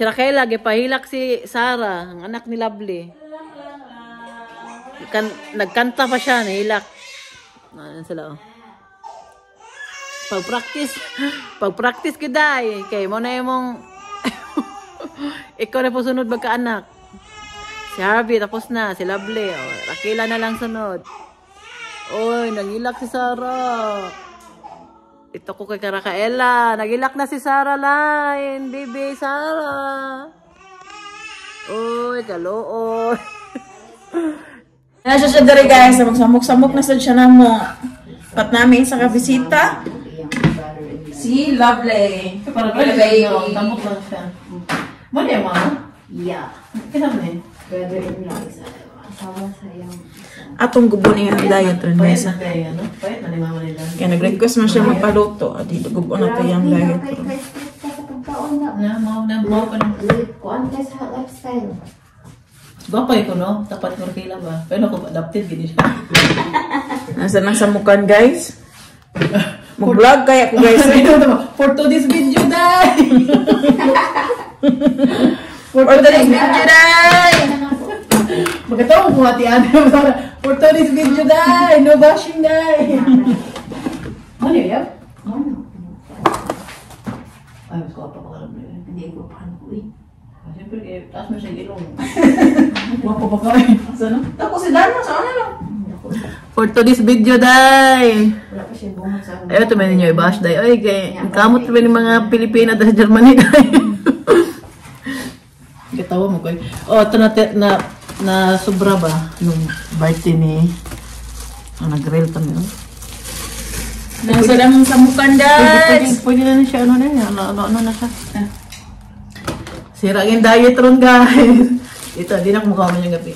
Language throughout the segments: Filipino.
Si Raquel, gipahilak si Sarah, ang anak ni Lovely. Nagkanta pa siya, nahilak. Ano sila, oh. Pag-practice kiday. Kay mo na yung ikaw na po sunod magkaanak. Si Harvey, tapos na. Si Lovely, oh. Raquel na lang sunod. Oy, nagilak si Sarah. Ito ko kay Raquela. Nagilak na si Sarah line. Baby, Sarah. Oy, kalooy. Nasa siya dari guys. Magsamok-samok na siya na mo. Pat namin sa kabisita. Si Lovely. Para baby. Tamok lang siya. Mali mo? Yeah. Kinam eh. Brother-in-law isa. Asawa sayang. Atong gubo niya ang diet rin mesa. Pwede na ni mama nila. Kaya nag-request mo siya magpaluto. Adi, gubo na ito yung diet ko. Mau ka ng Kuan ka sa lifestyle. Gapay ko, no? Tapat mo kila ba? Pero ako adapted gini siya. Nasa nang samukan guys. Mag-vlog kaya ko guys. For today's video, day! For today's video day! Magkatawa ko hati-hati. For today's video, day! No bashing, day! Ano yun? Ano? Ay, mas ko pa alam na yun. Hindi ko pa ko eh. Siyempre, taas mo siya ilong. Wapo pa ka eh. Saan? Ako si Dana, saan na lang? For today's video, day! Wala pa siya bungat sa Ayaw, tumayin ninyo i-bash, day. Ay, kay kamot pa ng mga Pilipina sa Germany, day. Katawa mo, kay. Oh, ito na sobra ba? Nung birthday ni... nag-grill pa nila. Nasa lang samukan guys. Pwede na siya, ano na yan? Ano na siya? Sira yung diet ron, guys. Ito, di na kumukha mo yung gabi.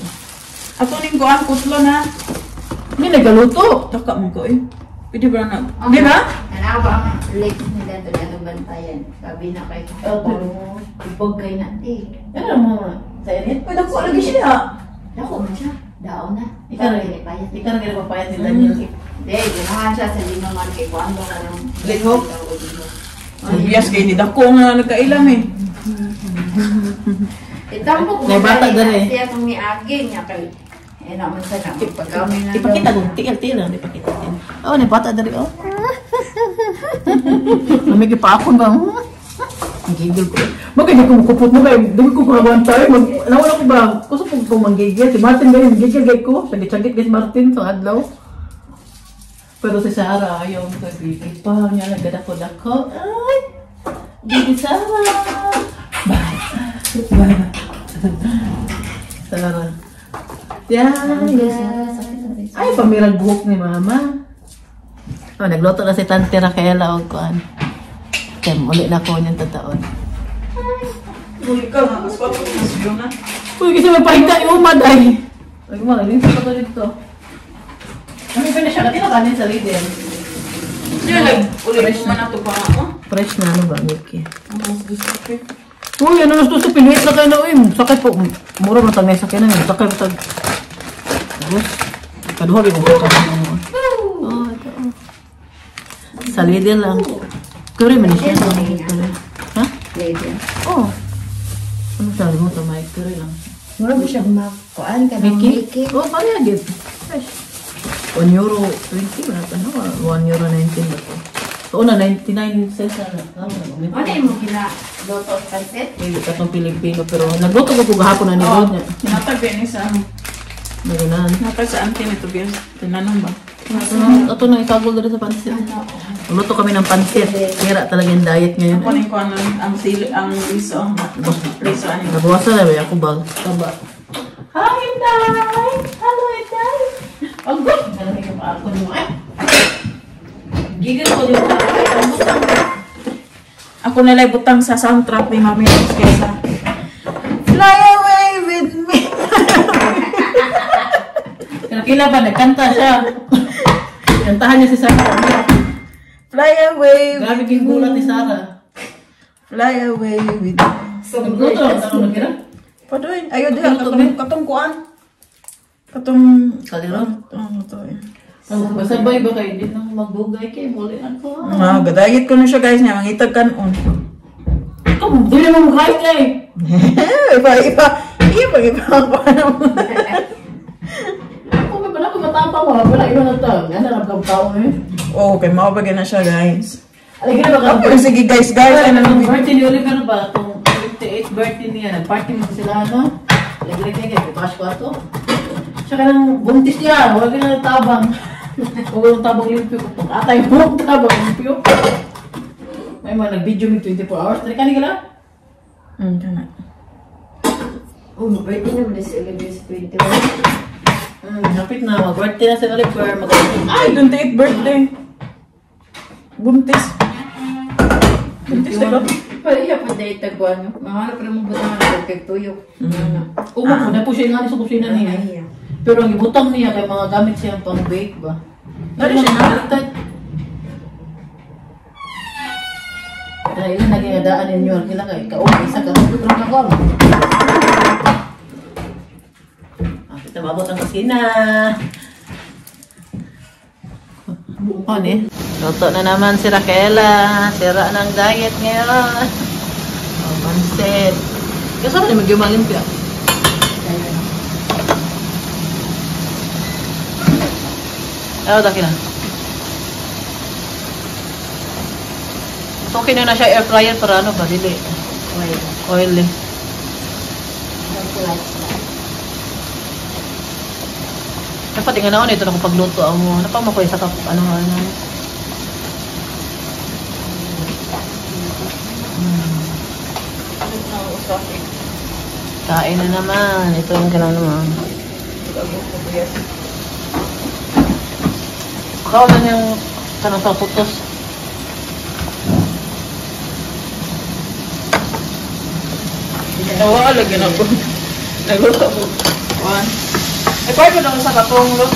Ato ning ko ang kutlo na. Hindi, nagaluto. Taka mo ko eh. Pwede ba na? Di ba? Ano ba ang late nila doon na bantayan? Sabi na kay Puro, ibog kay natin. Ano mo? Sa init? Pwede ko lagi siya. Dako mo siya. Daon na. Ikaw na nagpapayat ni Daniel. Hindi, ginahan siya sa lima man kay Kwando na lang. Lihok? Yes, kay hindi dako nga nagkailam eh. Itambok mo May bata dali dali. na siya kung miagin niya kay naman sa na. Pagkami na Ipakita ko. Tiil lang. Ipakita din. Oh, nabata dari. Oh. Namigay pa ako ba? Ang gigil ko. Magkaya kung kupot mo kayo. Dumi ko kumabantay. Nawala ko ba? Gusto ko manggigil. Si Martin ganyan. Gigil gay ko. Sagit-sagit kay Martin. Sa adlaw. Pero si Sarah, ayaw mo kagigil pa. Niya nagdadako-dako. Ay! Gigi Sarah! Bye! Sarah. Yan! Ay, pamirang buhok ni Mama. Oh, nagluto na si Tante Raquela o kuan. Kaya muli na ko niyang tataon. Muli ka nga. Mas pato na. Uy, kasi may pahigda yung umad ay. Ay, kumagalin sa pato dito. Ano pa na siya? Katila kanin sa leader. Yan, ulit mo man ito pa ako. Fresh na ano ba, Mickey? Ang gusto ko. Uy, ano gusto sa pinuhit na kayo na uy. Sakit po. Mura mo tangay sa kinan. Sakit po tag... Yes. Kaduha rin mo. Oh, ito. Sa leader lang. Kuri man siya. Ha? lady. Oh. Ano sabi mo? Tamay. Kuri lang. Mura mo siya kumaan ka ng Mickey? Mickey. Oh, kaya agad. Fresh. €1.20 ba? Ano? €1.19 ba ito? So, una, 99 cents na. Ano yung mo kina-loto at pansit? Hindi ka itong Pilipino, pero nagluto ko kung gahapon na nilod niya. Sinatag din sa Naganan. Sinatag sa auntie nito, Bias. Tinanong ba? Ito na itagol na rin sa pansit. Nagluto kami ng pansit. Kira talaga yung diet ngayon. Kunin ko ang sili, ang riso. Riso, ano yun? Nabawasan na ba? Ako ba? Taba. Hi, Inday! Hello, Inday! Ang good! Nalagay ka pa ako mo eh. Gigil ko yung Ako nalay butang sa soundtrack ni Mami Rose kaysa Fly away with me! Kila ba? Nagkanta siya. Kantahan niya si Sarah. Fly away Grabe with yung me! gulat ni Sarah. Fly away with me! Nagluto lang ako nagkira. Padoy, ayaw diha, katong kuan. Katong... Kaliron. Ito eh. Masabay ba kayo? Hindi na magbugay kayo. Muli ako. Gadayit ko na siya guys niya, mangitag kanon. Ikaw, doon naman mag-hike eh. Iba. Ako ba pala kung matapang mo? Wala iba na ito. Yan na lang tao eh. Oh, okay, maubagyan na siya, guys. Alay, gina ba ka? Okay, sige, guys. Ay, ang birthday ni Oliver ba? Itong 58th birthday niya. Nag-party mo sila, ano? Lagi-lagi, pitakas ko ato. Siya ka nang buntis niya. Huwag na tabang. Huwag na tabang limpyo. Atay mo, tabang limpyo. May mga nag-video mo 24 hours. Tari ka nila? Tama. Oh, birthday na ba si Oliver sa 21? Hapit na. Mag-birthday na si Oliver. Ay, 28th birthday. Buntis. Buntis na ko. Pariya pa dahil tagwan. Mahanap na mong butang na nagkagtuyok. Uma po, na po siya nga sa kusina niya. Pero ang ibutang niya kay mga gamit siyang pang-bake ba? Ano siya nga? Kaya ilan naging adaan ninyo. Kila kay isa ka. Pero na ko. Kita mabot ang kusina. Bukan eh. Luto na naman si Raquela. Sira ng diet ngayon. Oh, pansit. Kasi saan na medyo malimpya? Ayaw, daki na. Okay na siya air fryer para ano ba? Dili. Oil eh. Dapat tingnan ako nito na kung pagluto mo. Napamakoy sa ano. Kain na naman. Ito yung kailangan naman. Kawalan yung kanang sa putos. Nawa, lagyan ako. Nagluto ako. One. Ay, pwede ko lang sa katong, look.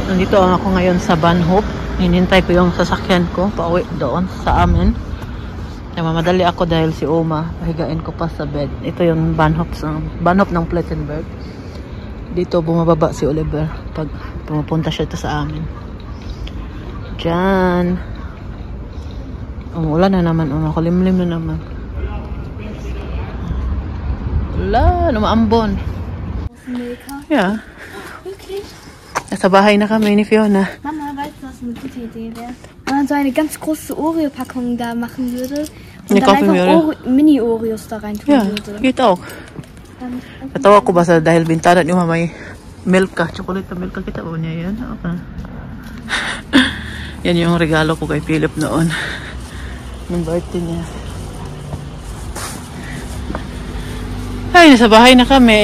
Nandito ako ngayon sa Banhop. Hinintay ko yung sasakyan ko pauwi doon sa amin. Mamadali ako dahil si Oma pahigain ko pa sa bed. Ito yung Banhop ng Plettenberg. Dito bumababa si Oliver pag pumupunta siya ito sa amin. Diyan. Umuulan na naman. Kulimlim na naman. Wala, lumaambon. Yeah. Nasa bahay na kami ni Fiona. Mama, weißt du, was eine gute Idee wäre? Wenn man so eine ganz große Oreo-Packung da machen würde und Eine dann einfach Oreo. Mini-Oreos da rein tun Yeah, würde. geht auch. Natawa ko ba sa dahil bintana ni Mama may milk ka, chocolate na milk ka, kita ba niya yan? Okay. Yan yung regalo ko kay Philip noon. Yung birthday niya. Ay, nasa bahay na kami.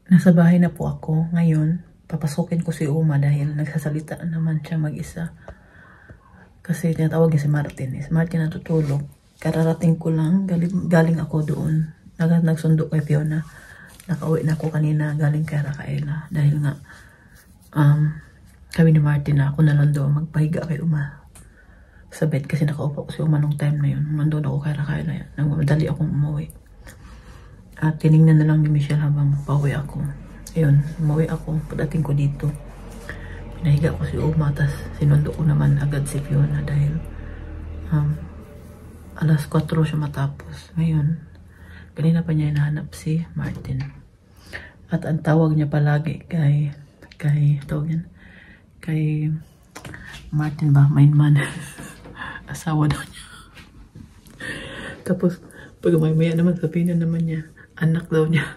Nasa bahay na po ako ngayon. Papasukin ko si Uma dahil nagsasalita naman siya mag-isa. Kasi tinatawag niya si Martin. Si Martin natutulog. Kararating ko lang. Galing ako doon. Nagsundo kay Fiona. Nakauwi na ako kanina. Galing kay Raquela. Dahil nga kami ni Martin na ako na lang doon. Magpahiga kay Uma sa bed. Kasi nakaupo ko si Uma nung time na yun. Nandun ako kay Raquela. Nagmadali akong umuwi. At tinignan na lang ni Michelle habang pauwi ako. Ayun, umuwi ako. Pagdating ko dito, pinahiga ko si Uma. Tapos sinundo ko naman agad si Fiona dahil alas 4 siya matapos. Ngayon, kanina pa niya hinahanap si Martin. At ang tawag niya palagi kay Martin ba? Mainman. Asawa daw niya. Tapos, pag maya naman, sabihin na naman niya, anak daw niya.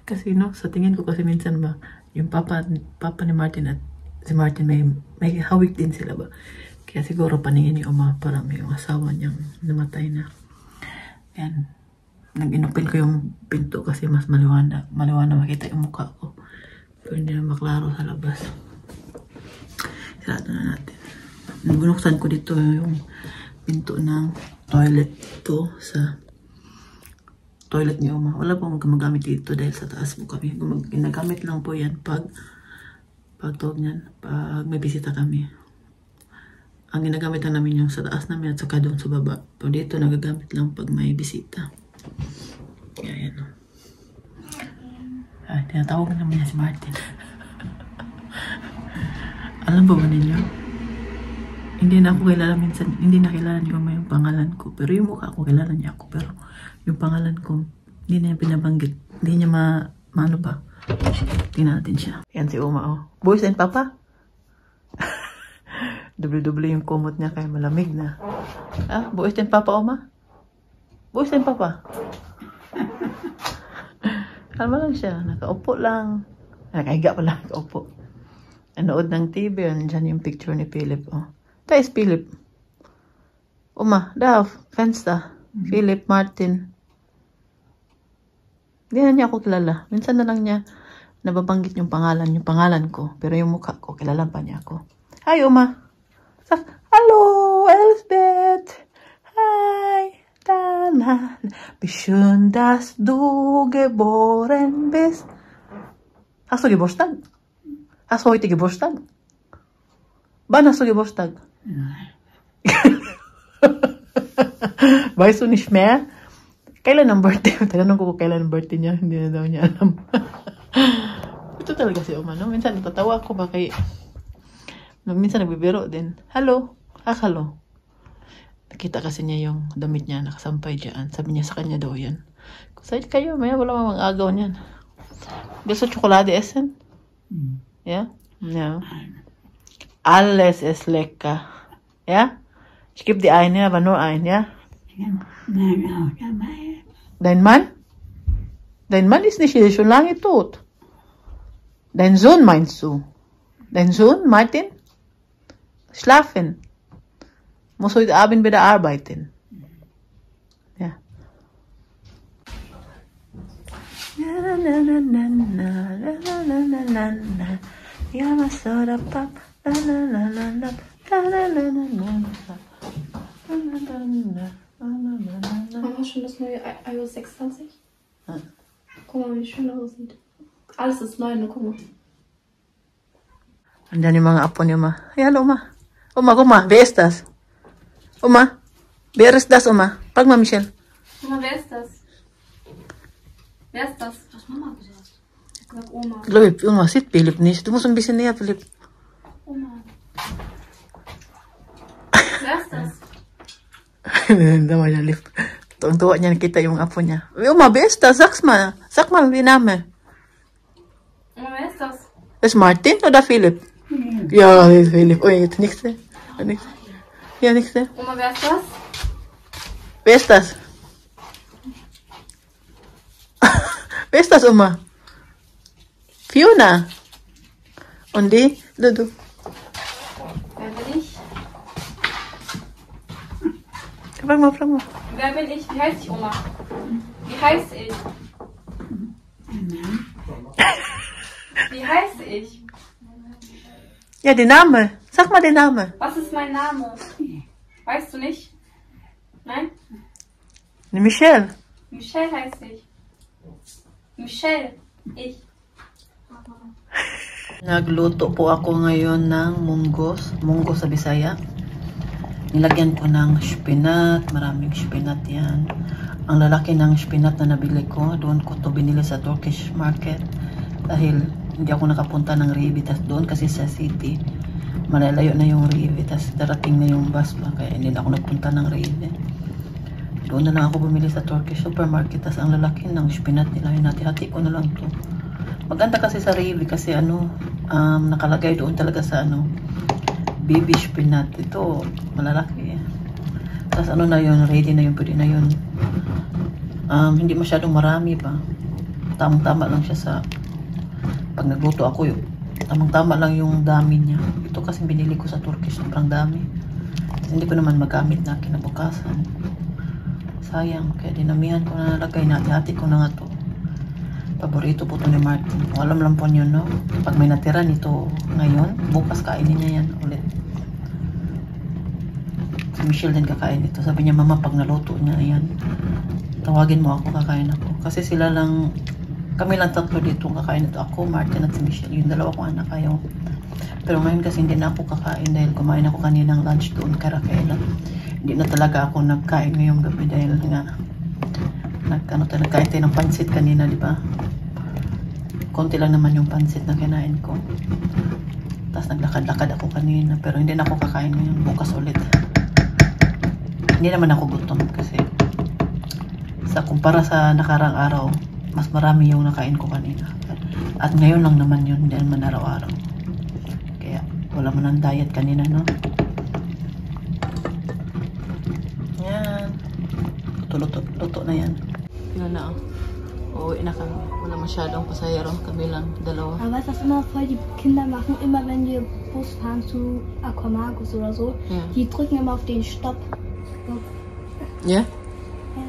Kasi no, sa tingin ko kasi minsan ba, yung papa ni Martin at si Martin may hawik din sila ba. Kaya siguro paningin ni Oma parang yung asawa niyang namatay na. Yan. Nag-inupin ko yung pinto kasi mas maliwanag makita yung mukha ko. Pero hindi na maklaro sa labas. Sarado na natin. Binuksan ko dito yung pinto ng toilet to sa toilet ni Oma. Wala pong gumagamit dito dahil sa taas po kami. Ginagamit lang po yan pag tawag niyan, pag may bisita kami. Ang ginagamit lang namin yung sa taas namin at saka doon sa baba. Pero dito nagagamit lang pag may bisita. Kaya yan. Ay, tinatawag namin niya si Martin. Alam ba ninyo? Hindi na ako kilala minsan. Hindi na kilala niyo yung pangalan ko. Pero yung mukha ko, kilala niya ako. Pero yung pangalan ko, hindi na niya pinabanggit. Hindi niya maano ba? Tingnan natin siya. Yan si Uma, oh. Boys and Papa? Doble-doble yung kumot niya kaya malamig na. Ah, boys and Papa, Uma? Boys and Papa? Kalma lang siya. Nakaupo lang. Nakahiga pala. Nakaupo. Nanood ng TV. Diyan yung picture ni Philip, oh. Ito is Philip. Uma, Dav, Fensta. Philip, Martin. Hindi na niya ako kilala. Minsan na lang niya nababanggit yung pangalan ko. Pero yung mukha ko, kilala pa niya ako. Hi, Uma. Hello, Elspeth. Hi, Tanan. Schön, dass du geboren bist. Hast du Geburtstag? Hast du heute Geburtstag? Wann hast du Geburtstag? Nein. Weißt du nicht mehr? Kailan ang birthday? Tanong ko kailan ang birthday niya. Hindi na daw niya alam. Ito talaga si Uma, no? Minsan natatawa ako ba kay... Minsan nagbibiro din. Hello? Hello. Nakita kasi niya yung damit niya nakasampay dyan. Sabi niya sa kanya daw yan. Kung sa'yo kayo, maya wala mamang agaw niyan. Gusto Schokolade essen? Ja? Ja. Alles ist lecker. Ja? Ich gebe dir eine, aber nur ein, ja? Dein Mann? Dein Mann ist nicht hier, schon lange tot. Dein Sohn meinst du? Dein Sohn, Martin? Schlafen. Muss heute Abend wieder arbeiten. Ja. Ja, was soll der Pap? Mama, schon das neue iOS 26? Guck mal, wie schön das aussieht. Alles ist neu, ne? Guck mal. Andiyan yung mga apo niyo, Ma. Ayan, Uma. Uma, wer ist das? Uma, wer ist das, Uma? Frag mal, Michelle. Mama, wer ist das? Wer ist das? Was Mama gesagt? Ich hab gesagt, Oma. Ich glaube, Uma sieht Philipp nicht. Du musst ein bisschen näher, Philipp. Oma. Wer ist das? Tawa niya, Liv. Tuwang-tuwa niya nakita yung apo niya. Uma, wer ist das? Sag's mal. Sag mal, wie Name. Oma, wer ist das? Ist Martin oder Philipp? Ja, das ist Philipp. Oh, jetzt nächste. Ja, nächste. Oma, wer ist das? Wer ist das? Wer ist das, Oma? Fiona. Und die? Du. Wer bin ich? Frag mal. Wer bin ich? Wie heiße ich, Oma? Wie heiße ich? Wie heiße ich? Ja, den Name. Sag mal den Namen. Was ist mein Name? Weißt du nicht? Nein? Michelle. Michelle heiße ich. Michelle. Ich. Nagluto po ako ngayon ng munggos sa Bisaya. Nilagyan ko ng spinat, maraming spinat yan. Ang lalaki ng spinat na nabili ko, doon ko to binili sa Turkish market. Dahil hindi ako nakapunta ng Rivitas doon kasi sa city. Malalayo na yung Rivitas, darating na yung bus pa, kaya hindi na ako nagpunta ng Rivitas. Doon na lang ako bumili sa Turkish supermarket, tas ang lalaki ng spinat nila, yun hati-hati ko na lang to. Maganda kasi sa Rivi kasi nakalagay doon talaga sa baby spinat. Ito, malalaki. Tapos na yun, ready na yun, pwede na yun. Hindi masyadong marami pa. Tamang-tama lang siya sa pag nagluto ako yun. Tamang-tama lang yung dami niya. Ito kasi binili ko sa Turkish, sobrang dami. Tapos hindi ko naman magamit na kinabukasan. Sayang, kaya dinamihan ko na nalagay. Hati-hati ko na nga to. Paborito po to ni Martin. Kung alam lang po nyo, no? Pag may natira nito ngayon, bukas kainin niya yan ulit. Si Michelle din kakain ito. Sabi niya, Mama, pag naluto niya, ayan, tawagin mo ako, kakain ako. Kasi sila lang, kami lang tatlo dito kakain ito. Ako, Martin at si Michelle. Yung dalawa kong anak, ayaw. Pero ngayon kasi hindi na ako kakain dahil kumain ako kaninang lunch doon kay Rafaela. Hindi na talaga ako nagkain ngayong gabi dahil nga nagkain tayo ng pansit kanina, di ba? Konti lang naman yung pansit na kinain ko. Tapos naglakad-lakad ako kanina pero hindi na ako kakain ngayon, bukas ulit. Hindi naman ako gutom kasi kumpara sa nakarang araw, mas marami yung nakain ko kanina. At ngayon lang naman yun, hindi naman araw-araw. Kaya wala man ang diet kanina, no? Yan. Luto na yan. Yun na, uuwi na kami. Wala masyadong pasahero. Kami lang, dalawa. Aber was das immer voll die Kinder machen, immer wenn wir Bus fahren zu Aquamagos oder so, Ja. die drücken immer auf den Stopp. So. Ja? Ja.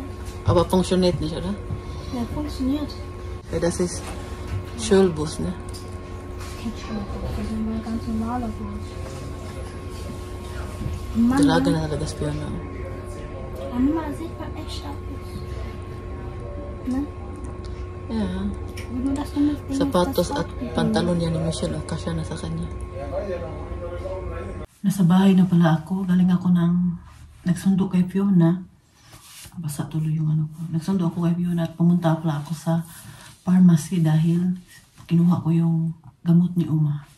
Aber funktioniert nicht, oder? Ja, funktioniert. Ja, das ist Schulbus, ne? Kein Schulbus, das ist ein ganz normaler Bus. Mann, Talaga na talaga spion na. manchmal sieht man echt aus. Ne? Yeah. Nur, dass du mit dem Sapatos at pantalon yan ni Michelle, kasya na sa kanya. Nasa bahay na pala ako. Galing ako nagsundo kay Fiona. Basta tuloy yung ano ko. Nagsundo ako kay Fiona at pumunta pala ako sa pharmacy dahil kinuha ko yung gamot ni Uma.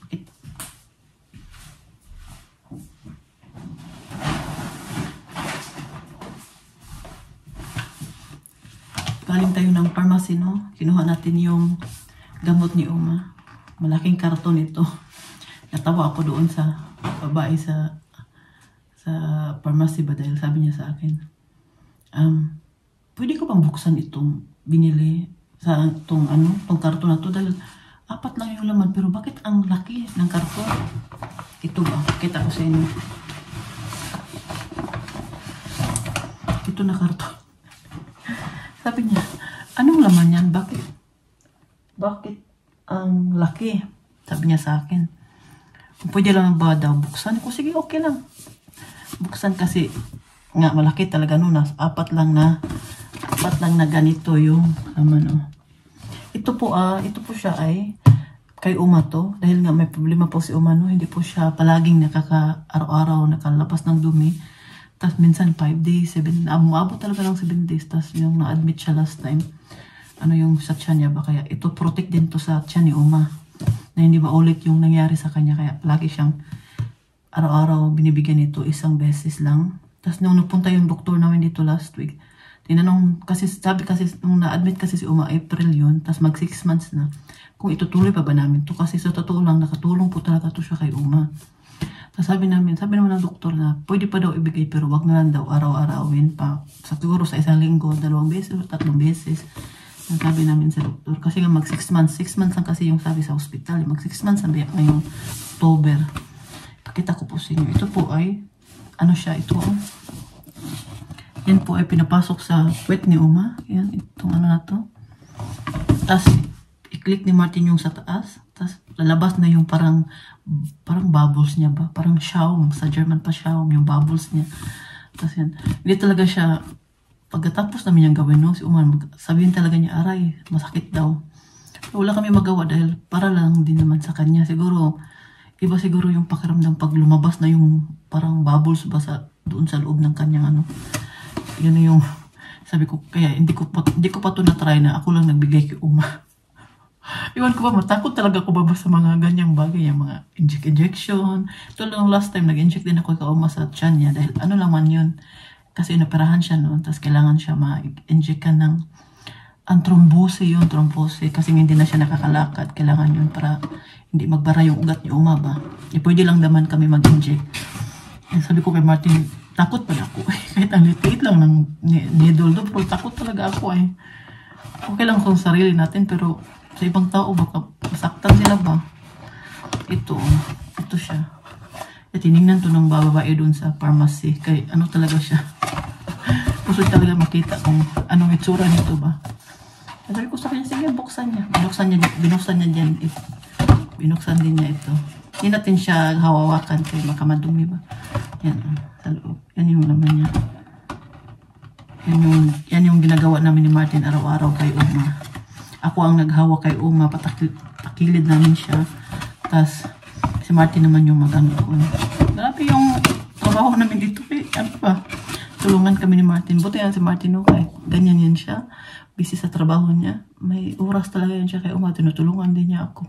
Galing tayo ng pharmacy, no? Kinuha natin yung gamot ni Uma. Malaking karton ito. Natawa ako doon sa babae sa pharmacy ba dahil sabi niya sa akin, pwede ko pang buksan itong binili sa tong karton na to dahil 4 lang yung laman pero bakit ang laki ng karton? Ito ba? Kita ko sa inyo. Ito na karton. Sabi niya, anong laman yan? Bakit ang laki? Sabi niya sa akin. Kung pwede lang ba daw buksan ko, sige, okay lang. Buksan kasi nga malaki talaga noon. 4 lang na ganito yung laman. Oh. Ito po siya ay kay Uma to. Dahil nga may problema po si Uma, no? Hindi po siya palaging araw-araw nakalabas ng dumi. Tapos minsan 5 days, 7, umabot talaga ng 7 days. Tapos yung na-admit siya last time, yung sa tiyan niya ba? Kaya ito protect din to sa tiyan ni Uma. Na hindi maulit yung nangyari sa kanya. Kaya palagi siyang araw-araw binibigyan ito 1 beses lang. Tapos nung napunta yung doktor namin dito last week, tinanong, sabi kasi, nung na-admit kasi si Uma, April yun, tapos mag 6 months na, kung itutuloy pa ba namin to? Kasi sa totoo lang, nakatulong po talaga to siya kay Uma. Tapos sabi naman ng doktor na pwede pa daw ibigay pero wag na lang daw araw-arawin pa. Siguro sa 1 linggo, 2 beses o 3 beses. Ang sabi namin sa doktor. Kasi nga mag 6 months. 6 months lang kasi yung sabi sa hospital. Mag 6 months ang biyak ngayong October. Pakita ko po sa inyo. Ito po ay, siya, ito. Yan po ay pinapasok sa puwet ni Uma. Yan, itong na to. Tapos, i-click ni Martin yung sa taas. Tapos, lalabas na yung parang bubbles niya ba? Parang Schaum. Sa German pa Schaum, yung bubbles niya. Tapos yan. Hindi talaga siya, pagkatapos namin yung gawin, no? Si Uma, sabihin talaga niya, aray, masakit daw. Pero wala kami magawa dahil para lang din naman sa kanya. Siguro, iba siguro yung pakiramdam pag lumabas na yung parang bubbles ba doon sa loob ng kanyang Yun yung, sabi ko, kaya hindi ko pa to na-try na ako lang nagbigay kay Uma. Iwan ko ba, matakot talaga ako ba sa mga ganyang bagay, yung mga injection. Ito lang last time, nag-inject din ako kay Uma sa tiyan niya dahil naman yun. Kasi inoperahan siya noon, tapos kailangan siya ma-inject ka ng thrombose kasi hindi na siya nakakalakad. Kailangan yun para hindi magbara yung ugat ni Uma ba. Pwede lang naman kami mag-inject. Sabi ko kay Martin, takot pa ako. Kahit ang liit lang ng needle do, pero takot talaga ako . Okay lang kung sarili natin, pero sa ibang tao baka masaktan sila ba? Ito siya. Tinignan to ng babae doon sa pharmacy. Kay talaga siya. Gusto talaga makita kung anong itsura nito ba. Sabi ko sa kanya, sige, buksan niya. Binuksan niya dyan. Binuksan din niya ito. Hindi natin siya hawawakan kay makamadumi ba. Yan, sa loob. Yan yung laman niya. Yan yung ginagawa namin ni Martin araw-araw kay Uma. Ako ang naghawa kay Uma, patakilid namin siya. Tapos, si Martin naman yung mag-ano ko. Grabe yung trabaho namin dito. Ano ba? Tulungan kami ni Martin. Buti yan si Martin, okay. Ganyan yan siya. Busy sa trabaho niya. May oras talaga yan siya kay Uma. Tinutulungan din niya ako.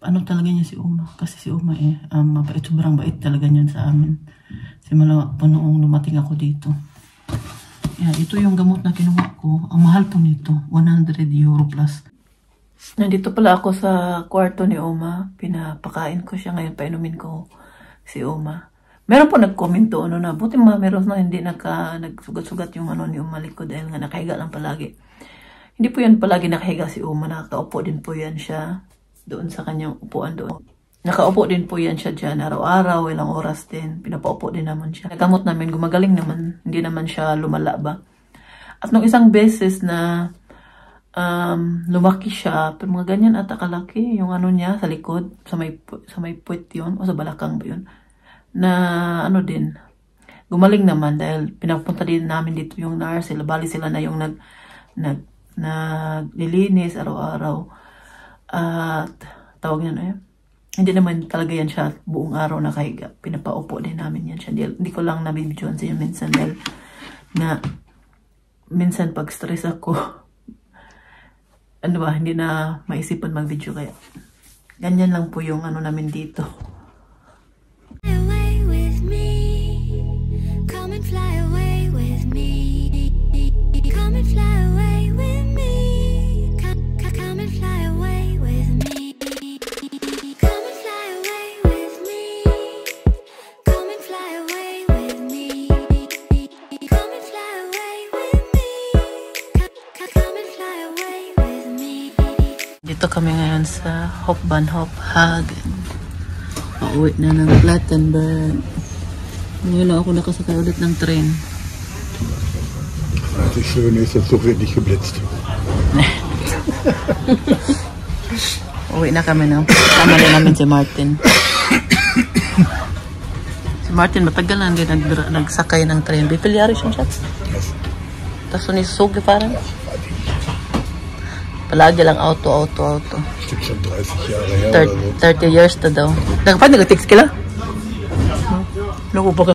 Ano talaga niya si Uma? Kasi si Uma mabait. Sobrang bait talaga niyan sa amin. Simula po noong lumating ako dito. Yeah, ito yung gamot na kinuha ko. Ang mahal po nito. 100 euro plus. Nandito pala ako sa kwarto ni Uma. Pinapakain ko siya ngayon. Painumin ko si Uma. Meron po nag-comment doon na buti meron na hindi nagsugat-sugat yung ano ni Uma likod dahil nga nakahiga lang palagi. Hindi po yan palagi nakahiga si Uma. Nakaupo din po yan siya doon sa kanyang upuan doon. Nakaupo din po yan siya dyan araw-araw, ilang oras din. Pinapaupo din naman siya. Nagamot namin, gumagaling naman. Hindi naman siya lumala ba. At nung isang beses na lumaki siya, pero mga ganyan ata kalaki, yung ano niya sa likod, sa may puwet yun, o sa balakang ba yun, na ano din, gumaling naman dahil pinapunta din namin dito yung nurse, bali sila na yung naglilinis araw-araw. At tawag niya na yun. Hindi naman talaga yan siya buong araw nakahiga. Pinapaupo din namin yan siya. Hindi ko lang nabibidyoan sa inyo minsan dahil na minsan pag stress ako, ano ba, hindi na maisipan mag-video kaya. Ganyan lang po yung ano namin dito. Away with me. Come and fly away with me. Come and fly away with me. Come and fly away with me. Come and fly away with me. Come and fly away with me. Come and fly away with me. Come and fly away with me. Dito kami ngayon sa Hofbahnhof-Hagen. Pauwi na ng Plattenberg. Ngayon lang ako nakasakay ulit ng train. Das Schöne ist, der Zug wird nicht geblitzt. Uwi na kami na. Tama na namin si Martin. Si Martin matagal na hindi nagsakay ng train. Bipilyari siya siya. Tapos nisug parang. Palagi lang auto. Stimmt schon 30 Jahre her oder so. 30 years na daw. Nagpapag nag-text kila? Naku, baka